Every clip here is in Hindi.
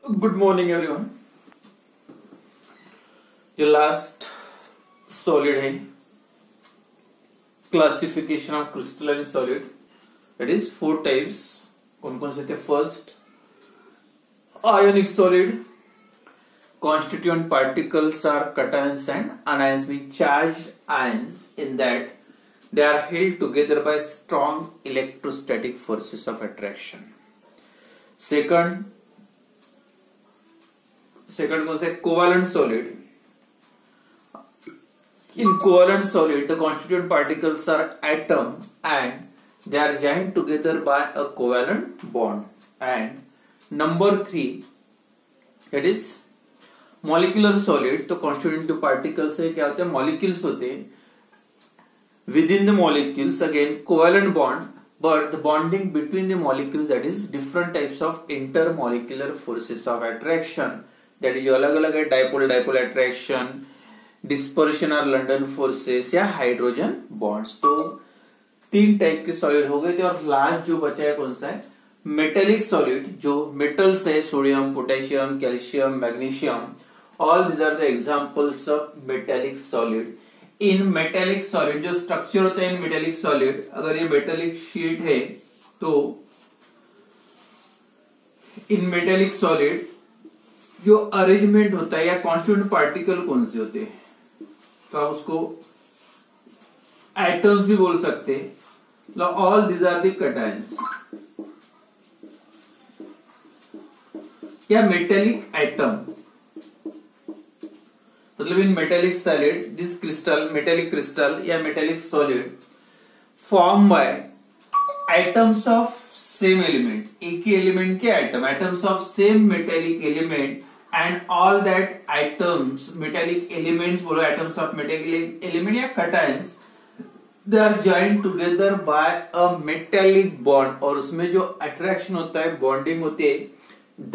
Good morning everyone. जो लास्ट सॉलिड है classification of crystalline solid, that is 4 types. कौन कौन से थे? First, ionic solid. Constituent particles are cations and anions, mean charged ions, in that they are held together by strong electrostatic forces of attraction. Second कौन सा? Covalent solid. In covalent solid, the constituent particles are atom and they are joined together by a covalent bond. And number 3, that is molecular solid. तो constituent particles से क्या होते हैं? Molecules होते हैं. Within the molecules, again covalent bond, but the bonding between the molecules, that is different types of intermolecular forces of attraction. That is जो अलग अलग है, डाइपोल अट्रैक्शन, डिस्पर्शन और लंडन फोर्सेस या हाइड्रोजन बॉन्ड्स. तो 3 टाइप के सॉलिड हो गए थे. और लास्ट जो बचा है कौन सा है? Metallic solid. जो मेटल्स है, sodium, potassium, calcium, magnesium, all these are the examples of metallic solid. In metallic solid जो स्ट्रक्चर होता है इन मेटेलिक सॉलिड, अगर ये मेटेलिक शीट है तो इन मेटेलिक सॉलिड जो अरेंजमेंट होता है या कॉन्स्टिट्यूएंट पार्टिकल कौन से होते हैं, तो आप उसको एटम्स भी बोल सकते हैं. All these are the cations या मेटेलिक एटम. मतलब in metallic solid, this crystal, metallic crystal या metallic solid form by atoms of same element. एक ही एलिमेंट के atoms of same metallic element, and all that atoms, metallic elements बोलो, atoms of metallic element या cations, they are joined together by a metallic bond. और उसमें जो attraction होता है, bonding होती है,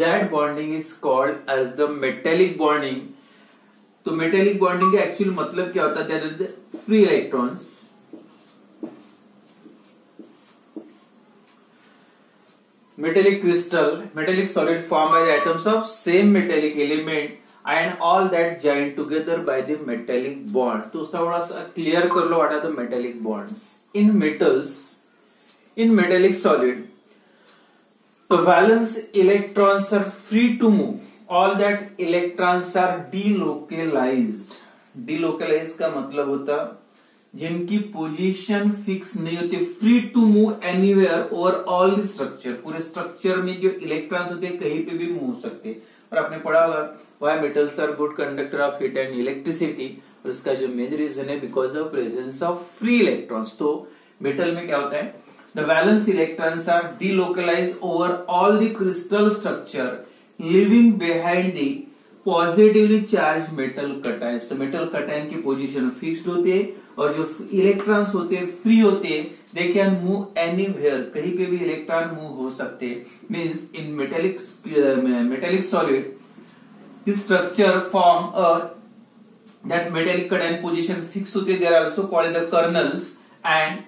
that bonding is called as the metallic bonding. तो metallic bonding का actual मतलब क्या होता है? That is free electrons. Metallic crystal, metallic solid formed by the atoms of same metallic element and all that joined together by the metallic bond. तो उसका थोड़ा सा क्लियर कर लो, what are the metallic bonds? In metals, in metallic solid, the valence electrons are free to move. All that electrons are delocalized. Delocalized का मतलब होता जिनकी पोजीशन फिक्स नहीं होती, free to move anywhere over all the structure. पूरे स्ट्रक्चर में जो इलेक्ट्रॉन्स होते हैं कहीं पे भी मूव हो सकते हैं. और आपने पढ़ा होगा why metals are good conductor of heat and electricity. और इसका जो मेन रीजन है because of presence of free electrons. तो मेटल में क्या होता है? The valence electrons are delocalized over all the crystal structure, living behind the positively charge metal cations. तो मेटल कटायन की पोजीशन फिक्स्ड होती है और जो इलेक्ट्रॉन्स होते हैं फ्री होते हैं. दे कैन मूव एनीवेयर, कहीं पे भी इलेक्ट्रॉन मूव हो सकते हैं. Means in metallic solid this structure form that metallic cation position fix होते. They are also called the kernels and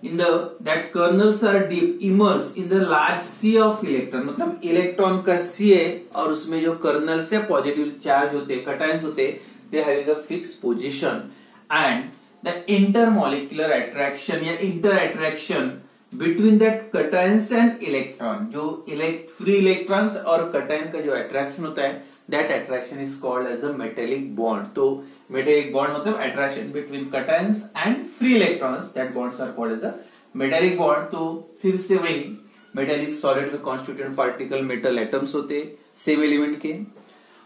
in the that kernels are deep immersed in the large sea of electron. मतलब इलेक्ट्रॉन का sea है और उसमें जो कर्नल से पॉजिटिव चार्ज होते हैं, कैटायंस होते हैं, they have a fixed position and the intermolecular attraction या inter attraction between that cations and electron, जो free electrons और cation का जो attraction होता है, that attraction is called as the metallic bond. तो metallic bond मतलब attraction between cations and free electrons, that bonds are called as the metallic bond. तो फिर से वही metallic solid में constituent particle metal atoms होते हैं same element के.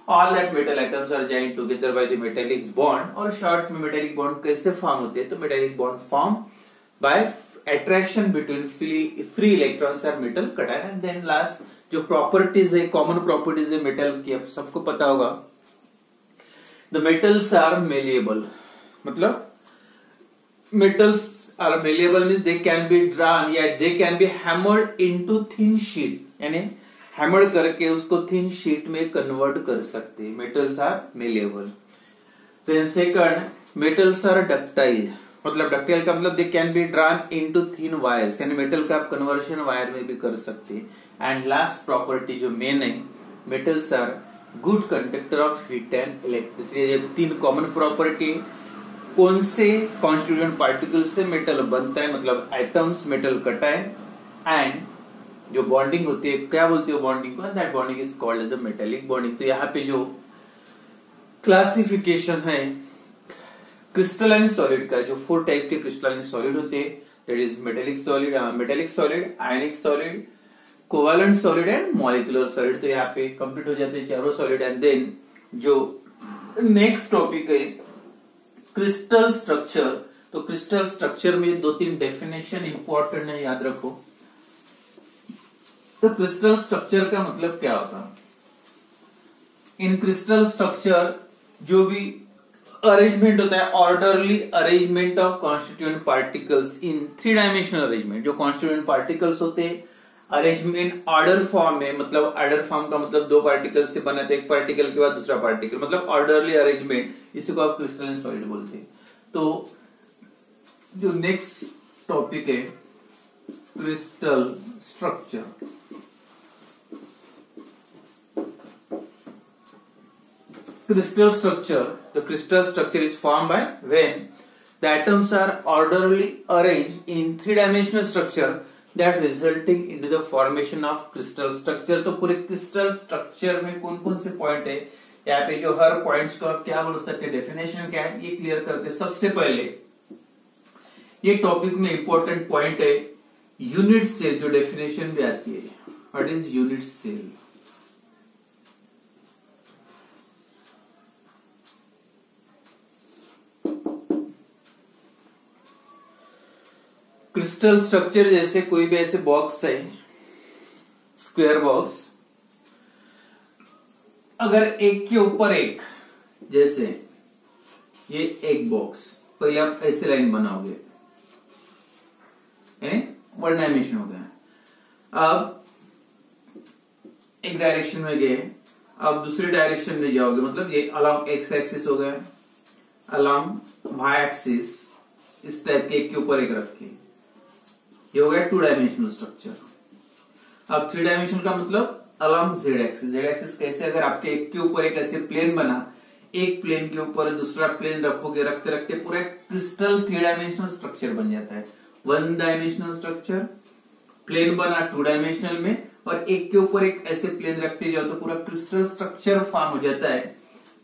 All that metal atoms are joined together by the metallic bond. और short में metallic bond कैसे form होते हैं? तो metallic bond form by attraction between free electrons and metal cation. And then last जो प्रॉपर्टीज है, कॉमन प्रॉपर्टीज है मेटल की, अब सबको पता होगा. The metals are malleable. मतलब metals are malleable means they can be drawn या they can be hammered into thin sheet, यानी हैमर करके उसको थिन शीट में कन्वर्ट कर सकते हैं. Metals are malleable. Then second, metals are ductile. मतलब डक्टाइल का मतलब they can be drawn into thin wires, यानी मेटल का आप कन्वर्शन वायर में भी कर सकते हैं. एंड लास्ट प्रॉपर्टी जो मेन है metals are good conductor of heat and electricity. तीन कॉमन प्रॉपर्टी, कौन से कॉन्स्टिट्यूएंट पार्टिकल से मेटल बनता है, मतलब एटम्स मेटल कटाए, एंड जो बॉन्डिंग होती है, क्या बोलते हो बॉन्डिंग को, that bonding is called the metallic bonding. तो यहाँ पे जो क्लासिफिकेशन है क्रिस्टलाइन सॉलिड का, जो 4 टाइप के क्रिस्टलाइन सॉलिड होते हैं, that is metallic solid, ionic solid, covalent solid and molecular solid. तो यहाँ पे कंप्लीट हो जाते हैं चारों सॉलिड। एंड देन जो नेक्स्ट टॉपिक है क्रिस्टल स्ट्रक्चर। तो क्रिस्टल स्ट्रक्चर में 2-3 डेफिनेशन इंपॉर्टेंट है, याद रखो। तो क्रिस्टल स्ट्रक्चर का मतलब क्या होता है? इन क्रिस्टल स्ट्रक्चर जो भी अरेंजमेंट होता है, orderly arrangement of constituent particles in 3 dimensional arrangement. जो कॉन्स्टिट्यूएंट पार्टिकल्स होते हैं अरेंजमेंट ऑर्डर फॉर्म में, मतलब ऑर्डर फॉर्म का मतलब 2 पार्टिकल से बना था, एक पार्टिकल के बाद दूसरा पार्टिकल, मतलब ऑर्डरली अरेंजमेंट, इसी को आप क्रिस्टलाइन सॉलिड बोलते हैं। तो जो नेक्स्ट टॉपिक है crystal structure. Crystal structure. The crystal structure is formed by when the atoms are orderly arranged in 3-dimensional structure that resulting into the formation of crystal structure। तो पूरे क्रिस्टल स्ट्रक्चर में कौन कौन से पॉइंट है, यहाँ पे जो हर पॉइंट्स को आप क्या बोल सकते हैं, डेफिनेशन क्या है, ये क्लियर करते। सबसे पहले ये टॉपिक में इंपॉर्टेंट पॉइंट है यूनिट सेल, जो डेफिनेशन भी आती है, what is unit cell. Crystal structure जैसे कोई भी ऐसे बॉक्स है, स्क्वायर बॉक्स, अगर एक के ऊपर एक, जैसे ये एक बॉक्स, पहले आप ऐसे लाइन बनाओगे, 1 डायमेंशन हो गया। अब एक डायरेक्शन में गए, अब दूसरे डायरेक्शन में जाओगे, मतलब ये अलोंग एक्स एक्सिस हो गया, अलोंग वाई एक्सिस, इस टाइप के एक के ऊपर एक रखे, ये हो गया 2 डायमेंशनल स्ट्रक्चर। अब 3 डायमेंशन का मतलब along Z axis. Z axis कैसे, अगर आपके एक के ऊपर एक ऐसे प्लेन बना, एक प्लेन के ऊपर दूसरा प्लेन रखोगे, रखते रखते पूरा क्रिस्टल 3 डायमेंशनल स्ट्रक्चर बन जाता है। 1 डायमेंशनल स्ट्रक्चर, प्लेन बना 2 डायमेंशनल में, और एक के ऊपर एक ऐसे प्लेन रखते जाओ तो पूरा क्रिस्टल स्ट्रक्चर फॉर्म हो जाता है।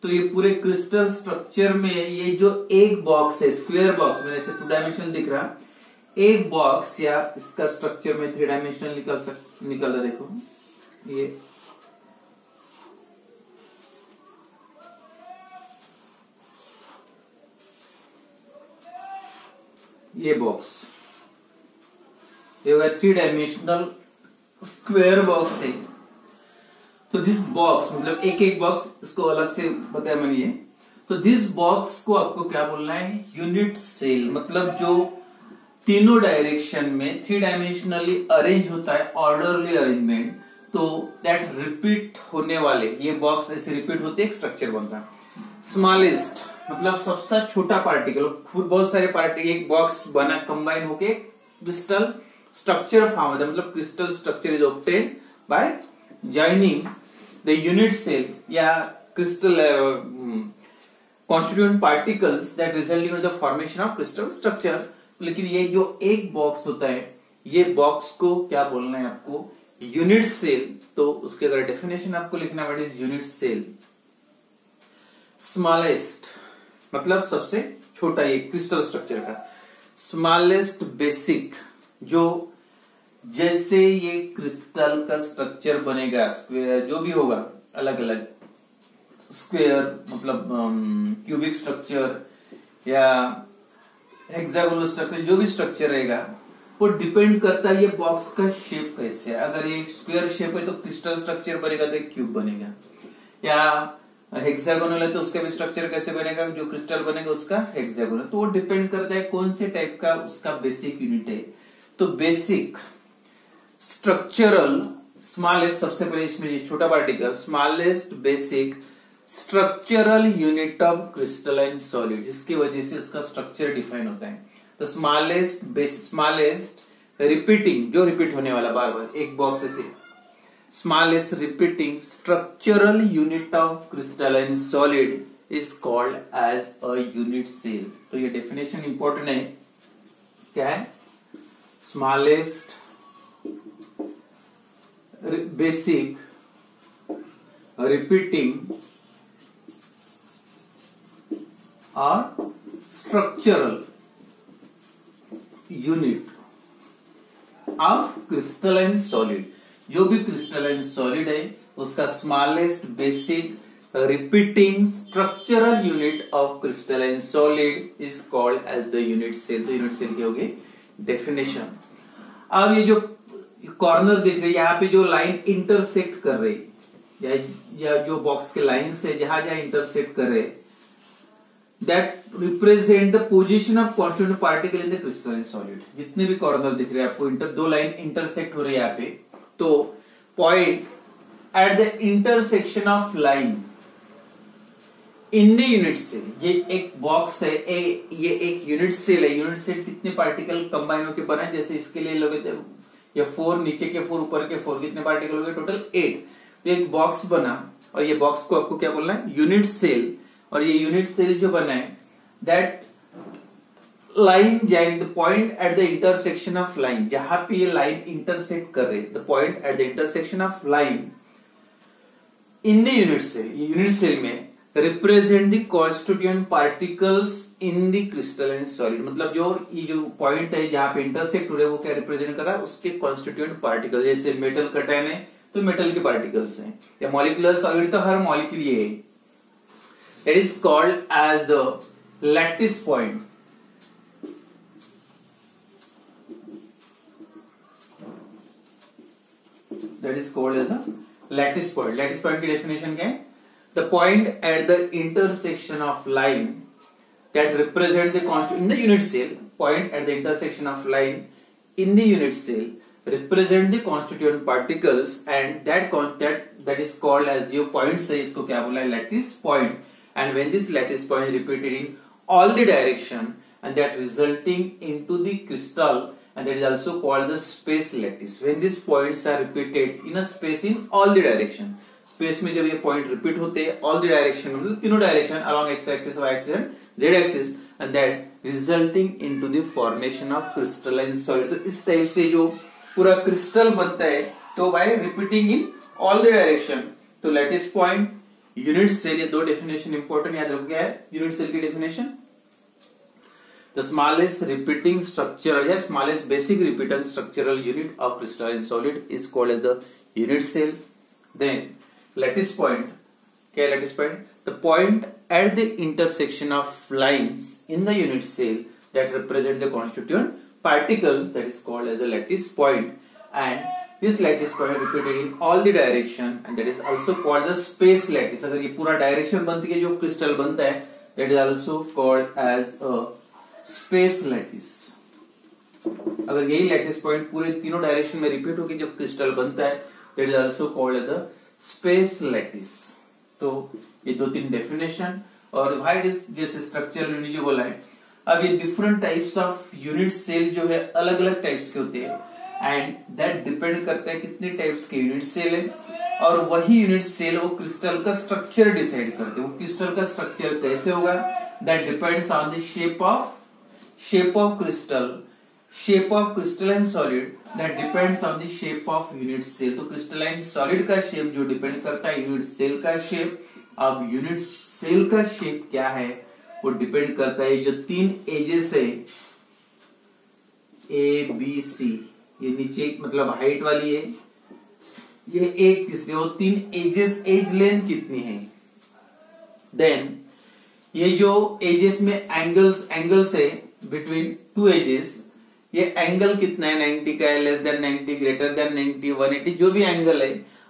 तो ये पूरे क्रिस्टल स्ट्रक्चर में ये जो एक बॉक्स है, स्क्वायर बॉक्स, मैंने ऐसे 2 डायमेंशनल दिख रहा, एक बॉक्स या इसका स्ट्रक्चर में 3 डायमेंशनल निकल रहा, देखो ये बॉक्स, ये होगा 3 डायमेंशनल स्क्वायर बॉक्स है। तो दिस बॉक्स, मतलब एक एक बॉक्स, इसको अलग से बताया मैंने ये। तो दिस बॉक्स को आपको क्या बोलना है, यूनिट सेल, मतलब जो तीनों डायरेक्शन में 3 डायमेंशनली अरेंज होता है, ऑर्डरली अरेंजमेंट। तो दैट रिपीट होने वाले, ये बॉक्स ऐसे रिपीट होते एक स्ट्रक्चर बनता है। स्मॉलेस्ट मतलब सबसे छोटा पार्टिकल, बहुत सारे पार्टिकल एक बॉक्स बना, कंबाइन होके क्रिस्टल स्ट्रक्चर फॉर्म होता है, मतलब crystal structure is obtained by joining the unit cell या crystal constituent particles that resulting in the formation of crystal structure. लेकिन ये जो एक बॉक्स होता है, ये बॉक्स को क्या बोलना है आपको, यूनिट सेल। तो उसके अगर डेफिनेशन आपको लिखना, what is unit cell. Smallest मतलब सबसे छोटा, ये क्रिस्टल स्ट्रक्चर का स्मॉलेस्ट बेसिक, जो जैसे ये क्रिस्टल का स्ट्रक्चर बनेगा, स्क्वायर जो भी होगा, अलग अलग स्क्वायर मतलब क्यूबिक स्ट्रक्चर या हेक्सागोनल स्ट्रक्चर, जो भी स्ट्रक्चर रहेगा वो डिपेंड करता है ये बॉक्स का शेप कैसे है। अगर ये स्क्वायर शेप है तो क्रिस्टल स्ट्रक्चर बनेगा तो एक क्यूब बनेगा, या हेक्सागोनल है तो उसका भी स्ट्रक्चर कैसे बनेगा, जो क्रिस्टल बनेगा उसका हेक्सागोनल। तो वो डिपेंड करता है कौन से टाइप का उसका बेसिक यूनिट है। तो बेसिक स्ट्रक्चरल स्मॉलेस्ट, सबसे पहले इसमें ये छोटा particle, smallest basic structural unit of crystalline solid, जिसकी वजह से उसका स्ट्रक्चर डिफाइन होता है। तो स्मॉलेस्ट रिपीटिंग, जो रिपीट होने वाला बार बार, एक बॉक्स ऐसे smallest repeating structural unit of crystalline solid is called as a unit cell. तो ये डेफिनेशन इंपॉर्टेंट है. क्या है? स्मॉलेस्ट बेसिक रिपीटिंग और structural unit of crystalline solid. जो भी क्रिस्टलाइन सॉलिड है उसका smallest basic repeating structural unit of crystalline solid is called as the unit cell. तो यूनिट सेल की होगी डेफिनेशन. अब ये जो कॉर्नर दिख रही है, यहाँ पे जो लाइन इंटरसेक्ट कर रही या जो बॉक्स के लाइन से जहां जहां इंटरसेक्ट कर रहे, that represent the position of constituent particle in the crystalline solid. जितने भी कॉर्नर दिख रहे हैं आपको, दो लाइन इंटरसेक्ट हो रही है यहाँ पे, तो point at the intersection of line in the unit cell. ये एक बॉक्स है, ये एक यूनिट सेल है. यूनिट सेल कितने पार्टिकल कंबाइन होकर बना है? जैसे इसके लिए लोगे थे ये 4, नीचे के 4, ऊपर के 4, कितने पार्टिकल हो गए? टोटल 8. तो एक बॉक्स बना और ये बॉक्स को आपको क्या बोलना है? Unit cell. और ये यूनिट सेल जो बना है, that line join the point at the intersection of line. जहां पे ये लाइन इंटरसेक्ट कर रहे, the point at the intersection of line in the unit cell. ये यूनिट सेल में represent the constituent particles in the crystalline solid. मतलब ये जो पॉइंट है जहां पे इंटरसेक्ट हो रहे हैं वो क्या रिप्रेजेंट कर रहा है? उसके कॉन्स्टिट्यूएंट पार्टिकल. जैसे मेटल का टैन है तो मेटल के पार्टिकल्स हैं, या मॉलिक्यूलर सॉलिड तो हर मॉलिक्यूल ये है. It is called as the lattice point. That is called as the lattice point. Lattice point की डेफिनेशन क्या है? The point at the intersection of line that represent the constituent in the unit cell. Point at the intersection of line in the unit cell represent the constituent particles, and that is called as जो point से इसको क्या बोला है? Lattice point. And when this lattice point is repeated in all the direction and that resulting into the crystal, and that is also called the space lattice. When these points are repeated in a space in all the direction. Space में जब ये पॉइंट रिपीट होते हैं ऑल द डायरेक्शन, मतलब तीनों direction along X axis, Y axis and Z axis, and that resulting into the formation of crystalline solid. तो इस टाइप से जो पूरा क्रिस्टल बनता है तो by repeating in all the direction. तो लैटिस पॉइंट, यूनिट सेल, ये दो डेफिनेशन इंपॉर्टेंट याद रखो. क्या है यूनिट सेल की definition? The smallest repeating structure या smallest basic repeating structural unit of crystalline solid is called as the unit cell. Then lattice point. Okay, lattice point, the point at the intersection of lines in the unit cell that represent the constituent particles, that is called as the lattice point, and this lattice point repeated in all the direction, and that is also called the space lattice. अगर ये पूरा डायरेक्शन बनती है जो क्रिस्टल बनता है, that is also called as a space lattice. अगर यही lattice point पूरे तीनों डायरेक्शन में रिपीट होकर जब क्रिस्टल बनता है, that is also called as the space lattice. तो ये दो तीन डेफिनेशन. और हाइट इज जैसे स्ट्रक्चरल यूनिट जो बोला है. अब ये different types of unit cell जो है अलग अलग टाइप्स के होते हैं, एंड दैट डिपेंड करता है कितने टाइप्स के यूनिट सेल है, और वही यूनिट सेल वो क्रिस्टल का स्ट्रक्चर डिसाइड करते हैं. वो क्रिस्टल का स्ट्रक्चर कैसे होगा? That depends on the shape of crystal, shape of crystalline solid that depends on the shape of unit cell. तो क्रिस्टलाइन सॉलिड का शेप जो डिपेंड करता है यूनिट सेल का शेप. अब यूनिट सेल का शेप क्या है वो डिपेंड करता है जो 3 एजेस है, ए बी सी, ये नीचे मतलब हाइट वाली है, ये एक तीसरी, वो 3 एजेस, एज लेंथ कितनी है. देन ये जो एजेस में एंगल्स है बिटवीन 2 एजेस, ये एंगल कितना है? 90 का है, लेस देन 90, ग्रेटर देन 90, 180, जो भी एंगल है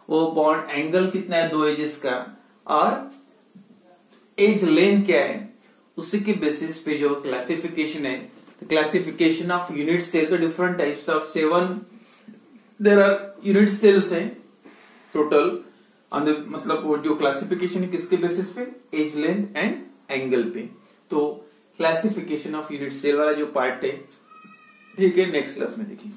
वो बॉन्ड एंगल कितना है 2 एजेस का, और एज लेंथ क्या है, उसी के बेसिस पे जो क्लासिफिकेशन है. क्लासिफिकेशन ऑफ यूनिट सेल, तो different types of 7 there are unit cells है टोटल. मतलब वो जो क्लासिफिकेशन है किसके बेसिस पे? एज लेंथ एंड एंगल पे. तो क्लासिफिकेशन ऑफ यूनिट सेल वाला जो पार्ट है, ठीक है, नेक्स्ट क्लास में देखेंगे.